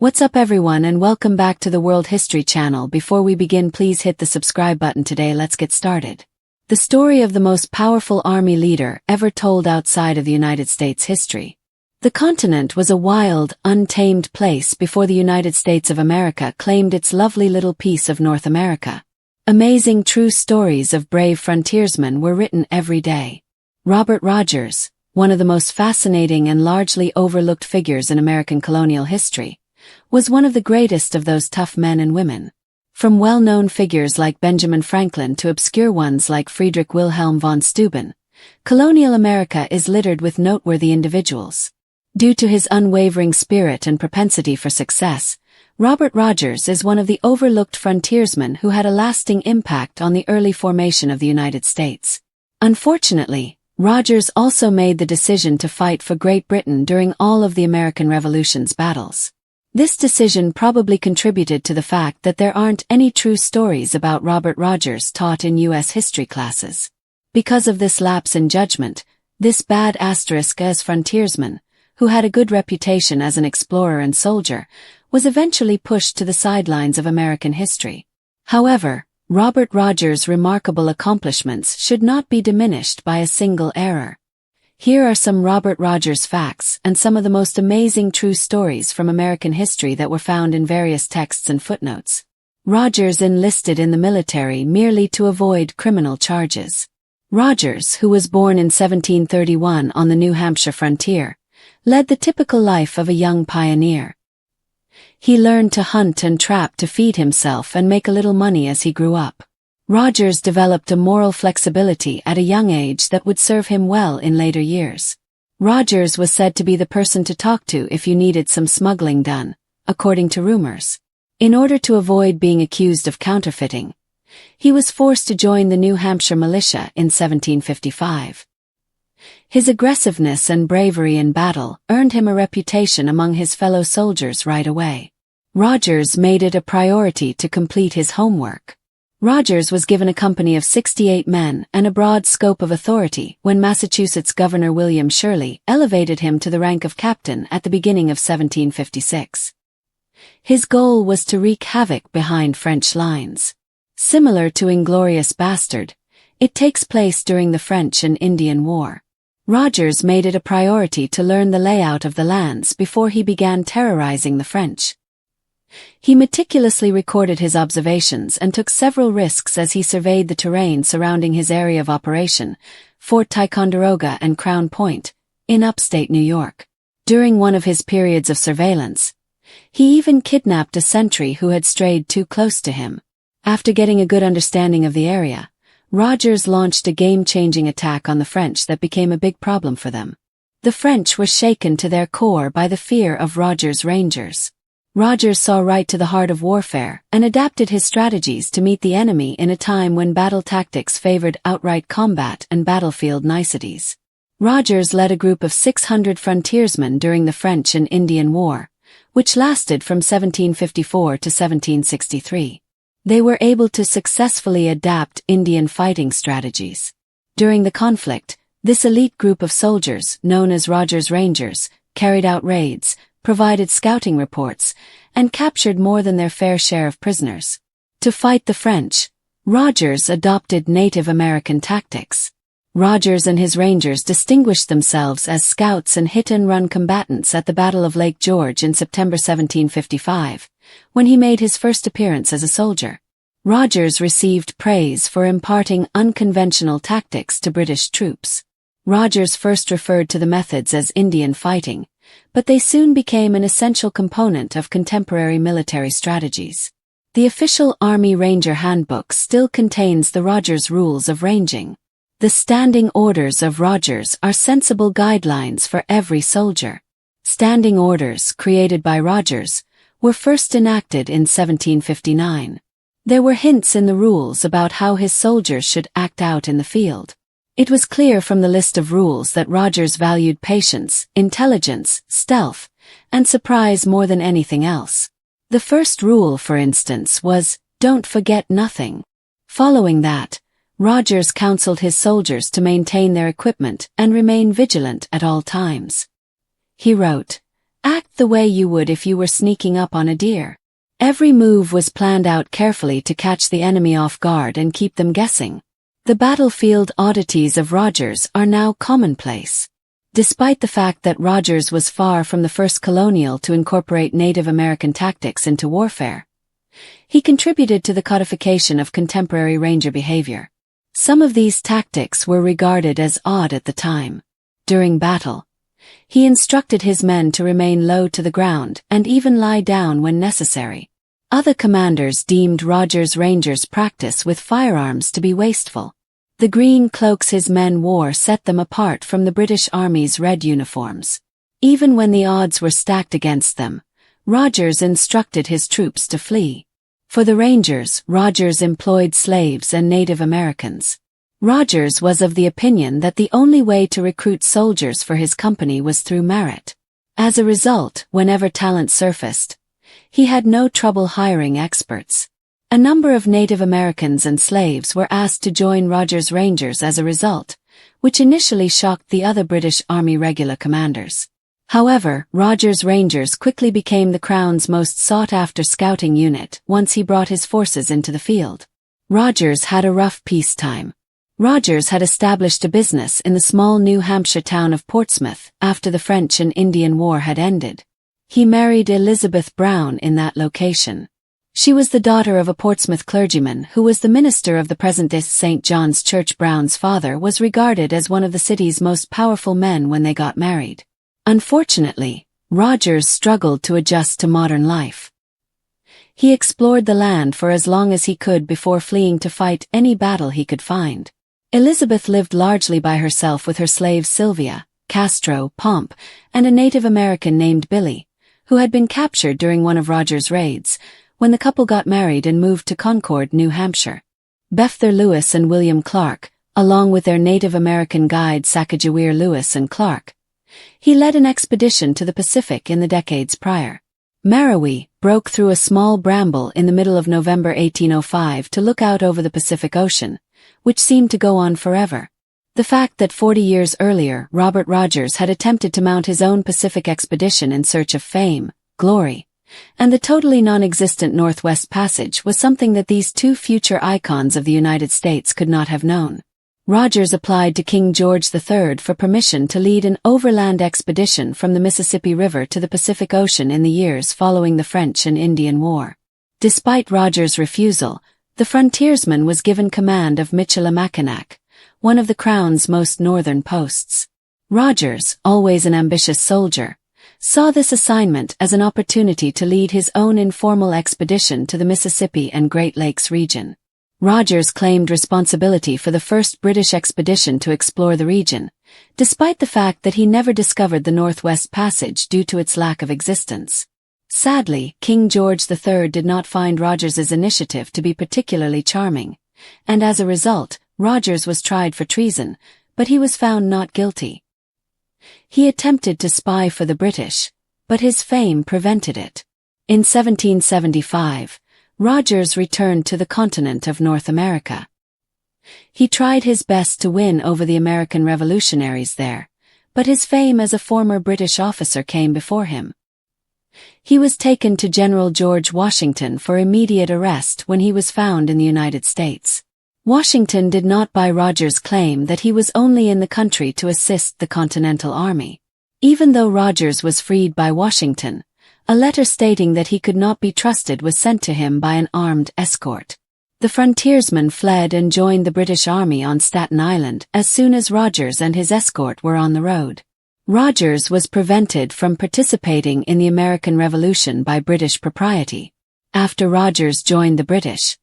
What's up everyone and welcome back to the World History Channel. Before we begin, please hit the subscribe button today. Let's get started. The story of the most powerful army leader ever told outside of the United States history. The continent was a wild, untamed place before the United States of America claimed its lovely little piece of North America. Amazing true stories of brave frontiersmen were written every day. Robert Rogers, one of the most fascinating and largely overlooked figures in American colonial history, was one of the greatest of those tough men and women. From well-known figures like Benjamin Franklin to obscure ones like Friedrich Wilhelm von Steuben, colonial America is littered with noteworthy individuals. Due to his unwavering spirit and propensity for success, Robert Rogers is one of the overlooked frontiersmen who had a lasting impact on the early formation of the United States. Unfortunately, Rogers also made the decision to fight for Great Britain during all of the American Revolution's battles. This decision probably contributed to the fact that there aren't any true stories about Robert Rogers taught in U.S. history classes. Because of this lapse in judgment, this bad asterisk as frontiersman, who had a good reputation as an explorer and soldier, was eventually pushed to the sidelines of American history. However, Robert Rogers' remarkable accomplishments should not be diminished by a single error. Here are some Robert Rogers facts and some of the most amazing true stories from American history that were found in various texts and footnotes. Rogers enlisted in the military merely to avoid criminal charges. Rogers, who was born in 1731 on the New Hampshire frontier, led the typical life of a young pioneer. He learned to hunt and trap to feed himself and make a little money as he grew up. Rogers developed a moral flexibility at a young age that would serve him well in later years. Rogers was said to be the person to talk to if you needed some smuggling done, according to rumors. In order to avoid being accused of counterfeiting, he was forced to join the New Hampshire militia in 1755. His aggressiveness and bravery in battle earned him a reputation among his fellow soldiers right away. Rogers made it a priority to complete his homework. Rogers was given a company of 68 men and a broad scope of authority when Massachusetts Governor William Shirley elevated him to the rank of captain at the beginning of 1756. His goal was to wreak havoc behind French lines. Similar to Inglorious Bastard, it takes place during the French and Indian War. Rogers made it a priority to learn the layout of the lands before he began terrorizing the French. He meticulously recorded his observations and took several risks as he surveyed the terrain surrounding his area of operation, Fort Ticonderoga and Crown Point, in upstate New York. During one of his periods of surveillance, he even kidnapped a sentry who had strayed too close to him. After getting a good understanding of the area, Rogers launched a game-changing attack on the French that became a big problem for them. The French were shaken to their core by the fear of Rogers' Rangers. Rogers saw right to the heart of warfare and adapted his strategies to meet the enemy in a time when battle tactics favored outright combat and battlefield niceties. Rogers led a group of 600 frontiersmen during the French and Indian War, which lasted from 1754 to 1763. They were able to successfully adapt Indian fighting strategies. During the conflict, this elite group of soldiers, known as Rogers' Rangers, carried out raids, provided scouting reports, and captured more than their fair share of prisoners. To fight the French, Rogers adopted Native American tactics. Rogers and his Rangers distinguished themselves as scouts and hit-and-run combatants at the Battle of Lake George in September 1755, when he made his first appearance as a soldier. Rogers received praise for imparting unconventional tactics to British troops. Rogers first referred to the methods as Indian fighting, but they soon became an essential component of contemporary military strategies. The official Army Ranger Handbook still contains the Rogers rules of ranging. The standing orders of Rogers are sensible guidelines for every soldier. Standing orders, created by Rogers, were first enacted in 1759. There were hints in the rules about how his soldiers should act out in the field. It was clear from the list of rules that Rogers valued patience, intelligence, stealth, and surprise more than anything else. The first rule, for instance, was, "Don't forget nothing." Following that, Rogers counseled his soldiers to maintain their equipment and remain vigilant at all times. He wrote, Act the way you would if you were sneaking up on a deer. Every move was planned out carefully to catch the enemy off guard and keep them guessing. The battlefield oddities of Rogers are now commonplace. Despite the fact that Rogers was far from the first colonial to incorporate Native American tactics into warfare, he contributed to the codification of contemporary ranger behavior. Some of these tactics were regarded as odd at the time. During battle, he instructed his men to remain low to the ground and even lie down when necessary. Other commanders deemed Rogers' Rangers' practice with firearms to be wasteful. The green cloaks his men wore set them apart from the British Army's red uniforms. Even when the odds were stacked against them, Rogers instructed his troops to flee. For the Rangers, Rogers employed slaves and Native Americans. Rogers was of the opinion that the only way to recruit soldiers for his company was through merit. As a result, whenever talent surfaced, he had no trouble hiring experts. A number of Native Americans and slaves were asked to join Rogers' Rangers as a result, which initially shocked the other British Army regular commanders. However, Rogers' Rangers quickly became the Crown's most sought-after scouting unit once he brought his forces into the field. Rogers had a rough peacetime. Rogers had established a business in the small New Hampshire town of Portsmouth after the French and Indian War had ended. He married Elizabeth Brown in that location. She was the daughter of a Portsmouth clergyman who was the minister of the present-day St. John's Church. Brown's father was regarded as one of the city's most powerful men when they got married. Unfortunately, Rogers struggled to adjust to modern life. He explored the land for as long as he could before fleeing to fight any battle he could find. Elizabeth lived largely by herself with her slaves Sylvia, Castro, Pomp, and a Native American named Billy, who had been captured during one of Rogers' raids, when the couple got married and moved to Concord, New Hampshire. Bether Lewis and William Clark, along with their Native American guide Sacagawea Lewis and Clark, he led an expedition to the Pacific in the decades prior. Merowe broke through a small bramble in the middle of November 1805 to look out over the Pacific Ocean, which seemed to go on forever. The fact that 40 years earlier Robert Rogers had attempted to mount his own Pacific expedition in search of fame, glory, and the totally non-existent Northwest Passage was something that these two future icons of the United States could not have known. Rogers applied to King George III for permission to lead an overland expedition from the Mississippi River to the Pacific Ocean in the years following the French and Indian War. Despite Rogers' refusal, the frontiersman was given command of Michilimackinac, one of the Crown's most northern posts. Rogers, always an ambitious soldier, saw this assignment as an opportunity to lead his own informal expedition to the Mississippi and Great Lakes region. Rogers claimed responsibility for the first British expedition to explore the region, despite the fact that he never discovered the Northwest Passage due to its lack of existence. Sadly, King George III did not find Rogers's initiative to be particularly charming, and as a result, Rogers was tried for treason, but he was found not guilty. He attempted to spy for the British, but his fame prevented it. In 1775, Rogers returned to the continent of North America. He tried his best to win over the American revolutionaries there, but his fame as a former British officer came before him. He was taken to General George Washington for immediate arrest when he was found in the United States. Washington did not buy Rogers' claim that he was only in the country to assist the Continental Army. Even though Rogers was freed by Washington, a letter stating that he could not be trusted was sent to him by an armed escort. The frontiersman fled and joined the British Army on Staten Island as soon as Rogers and his escort were on the road. Rogers was prevented from participating in the American Revolution by British propriety. After Rogers joined the British,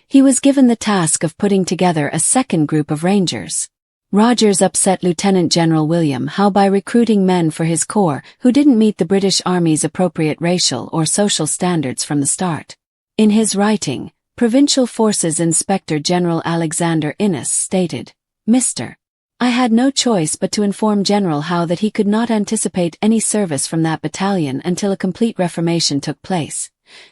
he was given the task of putting together a second group of Rangers. Rogers upset Lieutenant General William Howe by recruiting men for his corps who didn't meet the British Army's appropriate racial or social standards from the start. In his writing, Provincial Forces Inspector General Alexander Innes stated, "Mr. I had no choice but to inform General Howe that he could not anticipate any service from that battalion until a complete reformation took place.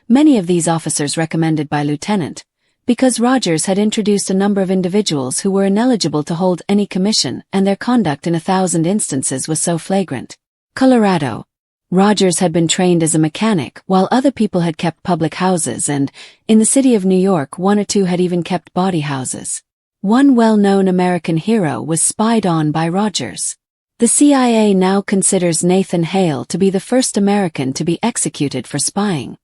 Many of these officers recommended by Lieutenant, because Rogers had introduced a number of individuals who were ineligible to hold any commission and their conduct in 1,000 instances was so flagrant." Colorado. Rogers had been trained as a mechanic, while other people had kept public houses and, in the city of New York, one or two had even kept bawdy houses. One well-known American hero was spied on by Rogers. The CIA now considers Nathan Hale to be the first American to be executed for spying.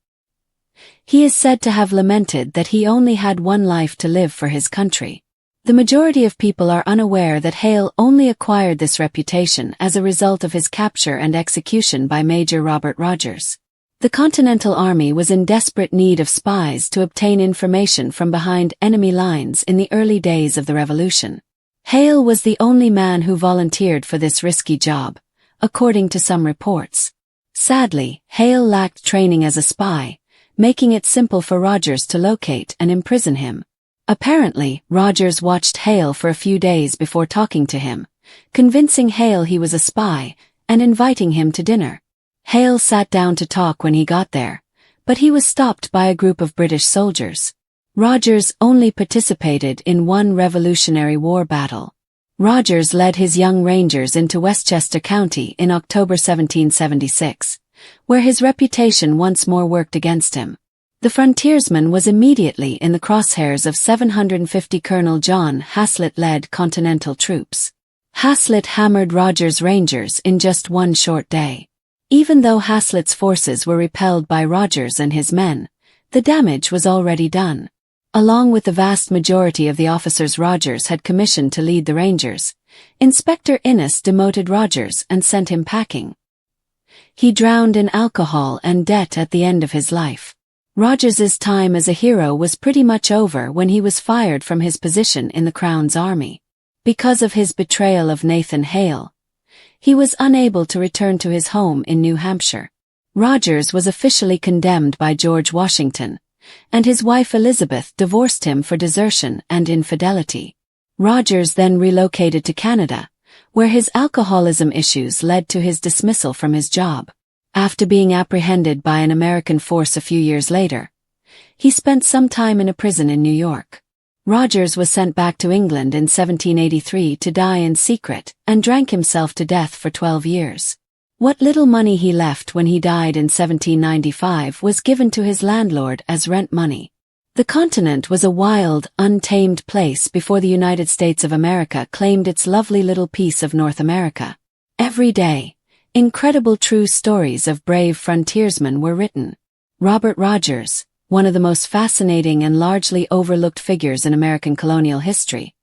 He is said to have lamented that he only had one life to live for his country. The majority of people are unaware that Hale only acquired this reputation as a result of his capture and execution by Major Robert Rogers. The Continental Army was in desperate need of spies to obtain information from behind enemy lines in the early days of the Revolution. Hale was the only man who volunteered for this risky job, according to some reports. Sadly, Hale lacked training as a spy, making it simple for Rogers to locate and imprison him. Apparently, Rogers watched Hale for a few days before talking to him, convincing Hale he was a spy, and inviting him to dinner. Hale sat down to talk when he got there, but he was stopped by a group of British soldiers. Rogers only participated in one Revolutionary War battle. Rogers led his young Rangers into Westchester County in October 1776, where his reputation once more worked against him. The frontiersman was immediately in the crosshairs of 750 Colonel John Haslet-led Continental troops. Haslet hammered Rogers' Rangers in just one short day. Even though Haslet's forces were repelled by Rogers and his men, the damage was already done. Along with the vast majority of the officers Rogers had commissioned to lead the Rangers, Inspector Innes demoted Rogers and sent him packing. He drowned in alcohol and debt at the end of his life. Rogers's time as a hero was pretty much over when he was fired from his position in the Crown's army. Because of his betrayal of Nathan Hale, he was unable to return to his home in New Hampshire. Rogers was officially condemned by George Washington, and his wife Elizabeth divorced him for desertion and infidelity. Rogers then relocated to Canada, where his alcoholism issues led to his dismissal from his job. After being apprehended by an American force a few years later, he spent some time in a prison in New York. Rogers was sent back to England in 1783 to die in secret and drank himself to death for 12 years. What little money he left when he died in 1795 was given to his landlord as rent money. The continent was a wild, untamed place before the United States of America claimed its lovely little piece of North America. Every day, incredible true stories of brave frontiersmen were written. Robert Rogers, one of the most fascinating and largely overlooked figures in American colonial history,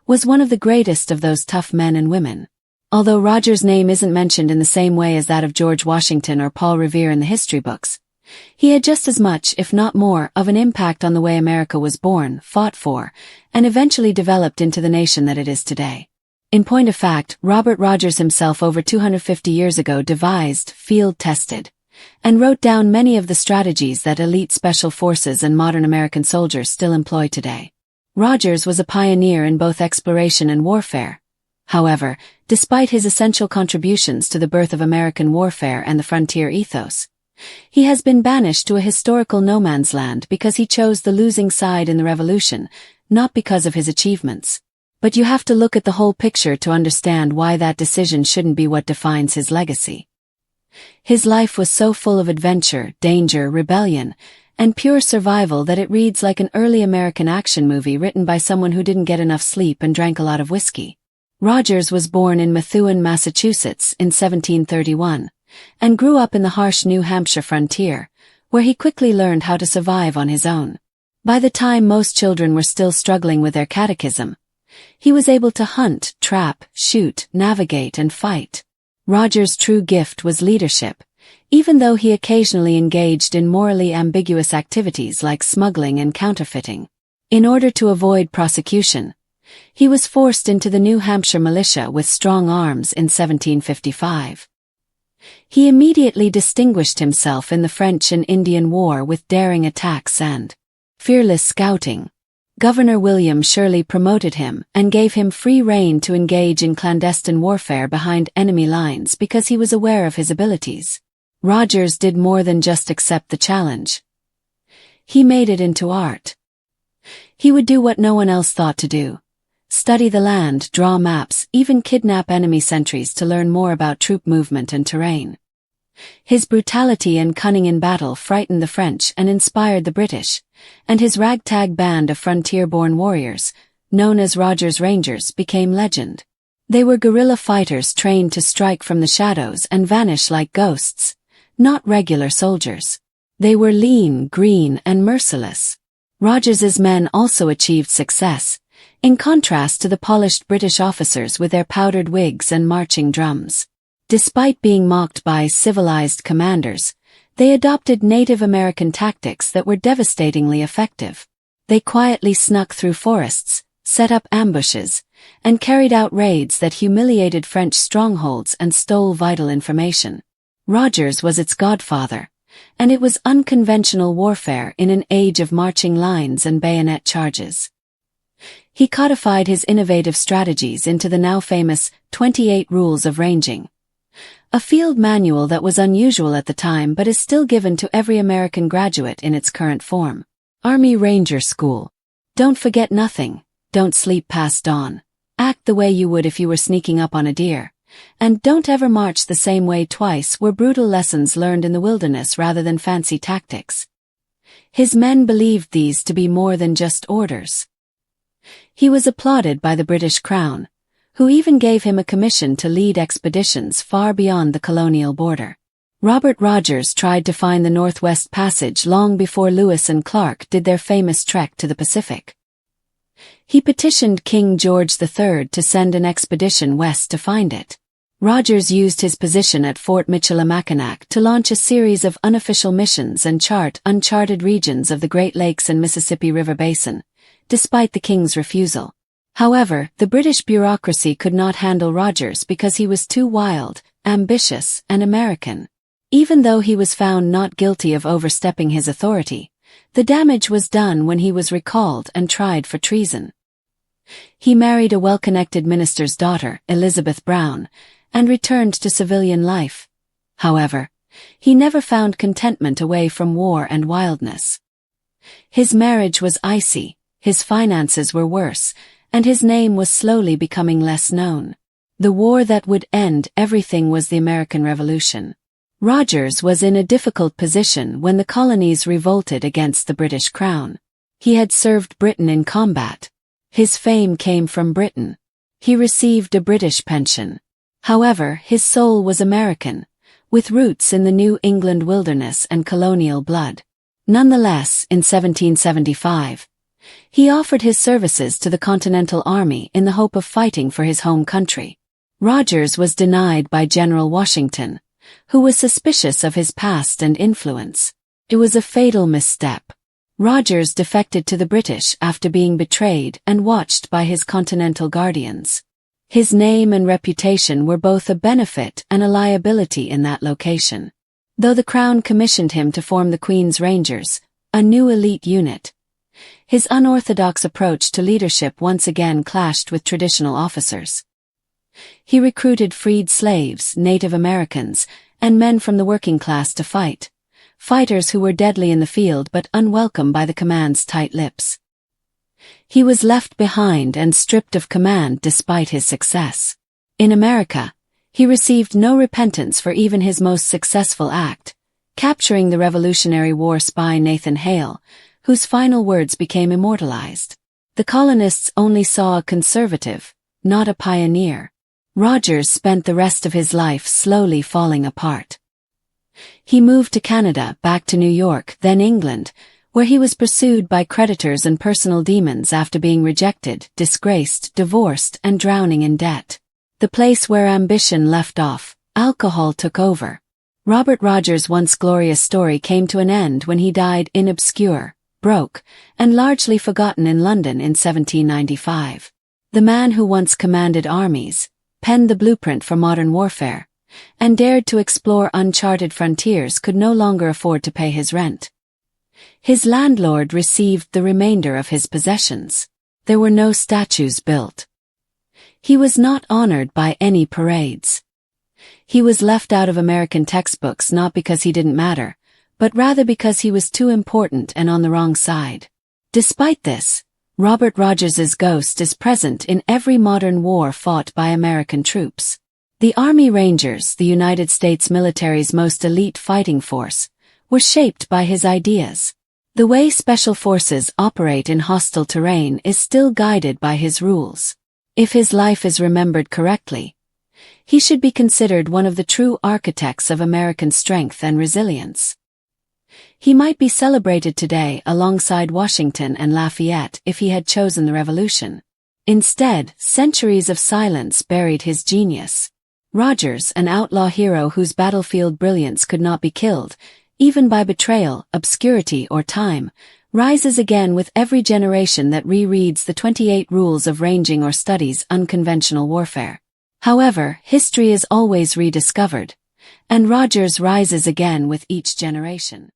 was one of the greatest of those tough men and women. Although Rogers' name isn't mentioned in the same way as that of George Washington or Paul Revere in the history books, he had just as much, if not more, of an impact on the way America was born, fought for, and eventually developed into the nation that it is today. In point of fact, Robert Rogers himself over 250 years ago devised, field-tested, and wrote down many of the strategies that elite special forces and modern American soldiers still employ today. Rogers was a pioneer in both exploration and warfare. However, despite his essential contributions to the birth of American warfare and the frontier ethos, he has been banished to a historical no man's land because he chose the losing side in the Revolution, not because of his achievements. But you have to look at the whole picture to understand why that decision shouldn't be what defines his legacy. His life was so full of adventure, danger, rebellion, and pure survival that it reads like an early American action movie written by someone who didn't get enough sleep and drank a lot of whiskey. Rogers was born in Methuen, Massachusetts in 1731, and grew up in the harsh New Hampshire frontier, where he quickly learned how to survive on his own. By the time most children were still struggling with their catechism, he was able to hunt, trap, shoot, navigate, and fight. Rogers' true gift was leadership, even though he occasionally engaged in morally ambiguous activities like smuggling and counterfeiting. In order to avoid prosecution, he was forced into the New Hampshire militia with strong arms in 1755. He immediately distinguished himself in the French and Indian War with daring attacks and fearless scouting. Governor William Shirley promoted him and gave him free rein to engage in clandestine warfare behind enemy lines because he was aware of his abilities. Rogers did more than just accept the challenge. He made it into art. He would do what no one else thought to do: study the land, draw maps, even kidnap enemy sentries to learn more about troop movement and terrain. His brutality and cunning in battle frightened the French and inspired the British, and his ragtag band of frontier-born warriors, known as Rogers Rangers, became legend. They were guerrilla fighters trained to strike from the shadows and vanish like ghosts, not regular soldiers. They were lean, green, and merciless. Rogers's men also achieved success, in contrast to the polished British officers with their powdered wigs and marching drums. Despite being mocked by civilized commanders, they adopted Native American tactics that were devastatingly effective. They quietly snuck through forests, set up ambushes, and carried out raids that humiliated French strongholds and stole vital information. Rogers was its godfather, and it was unconventional warfare in an age of marching lines and bayonet charges. He codified his innovative strategies into the now famous 28 Rules of Ranging, a field manual that was unusual at the time but is still given to every American graduate in its current form. Army Ranger School. Don't forget nothing, don't sleep past dawn, act the way you would if you were sneaking up on a deer, and don't ever march the same way twice were brutal lessons learned in the wilderness rather than fancy tactics. His men believed these to be more than just orders. He was applauded by the British Crown, who even gave him a commission to lead expeditions far beyond the colonial border. Robert Rogers tried to find the Northwest Passage long before Lewis and Clark did their famous trek to the Pacific. He petitioned King George III to send an expedition west to find it. Rogers used his position at Fort Michilimackinac to launch a series of unofficial missions and chart uncharted regions of the Great Lakes and Mississippi River Basin, despite the king's refusal. However, the British bureaucracy could not handle Rogers because he was too wild, ambitious, and American. Even though he was found not guilty of overstepping his authority, the damage was done when he was recalled and tried for treason. He married a well-connected minister's daughter, Elizabeth Brown, and returned to civilian life. However, he never found contentment away from war and wildness. His marriage was icy, his finances were worse, and his name was slowly becoming less known. The war that would end everything was the American Revolution. Rogers was in a difficult position when the colonies revolted against the British Crown. He had served Britain in combat. His fame came from Britain. He received a British pension. However, his soul was American, with roots in the New England wilderness and colonial blood. Nonetheless, in 1775, he offered his services to the Continental Army in the hope of fighting for his home country. Rogers was denied by General Washington, who was suspicious of his past and influence. It was a fatal misstep. Rogers defected to the British after being betrayed and watched by his Continental guardians. His name and reputation were both a benefit and a liability in that location. Though the Crown commissioned him to form the Queen's Rangers, a new elite unit, his unorthodox approach to leadership once again clashed with traditional officers. He recruited freed slaves, Native Americans, and men from the working class to fight, fighters who were deadly in the field but unwelcome by the command's tight lips. He was left behind and stripped of command despite his success. In America, he received no repentance for even his most successful act, capturing the Revolutionary War spy Nathan Hale, whose final words became immortalized. The colonists only saw a conservative, not a pioneer. Rogers spent the rest of his life slowly falling apart. He moved to Canada, back to New York, then England, where he was pursued by creditors and personal demons after being rejected, disgraced, divorced, and drowning in debt. The place where ambition left off, alcohol took over. Robert Rogers' once glorious story came to an end when he died in obscure, broke, and largely forgotten in London in 1795. The man who once commanded armies, penned the blueprint for modern warfare, and dared to explore uncharted frontiers could no longer afford to pay his rent. His landlord received the remainder of his possessions. There were no statues built. He was not honored by any parades. He was left out of American textbooks not because he didn't matter, but rather because he was too important and on the wrong side. Despite this, Robert Rogers's ghost is present in every modern war fought by American troops. The Army Rangers, the United States military's most elite fighting force, were shaped by his ideas. The way special forces operate in hostile terrain is still guided by his rules. If his life is remembered correctly, he should be considered one of the true architects of American strength and resilience. He might be celebrated today alongside Washington and Lafayette if he had chosen the revolution. Instead, centuries of silence buried his genius. Rogers, an outlaw hero whose battlefield brilliance could not be killed, even by betrayal, obscurity, or time, rises again with every generation that rereads the 28 rules of ranging or studies unconventional warfare. However, history is always rediscovered, and Rogers rises again with each generation.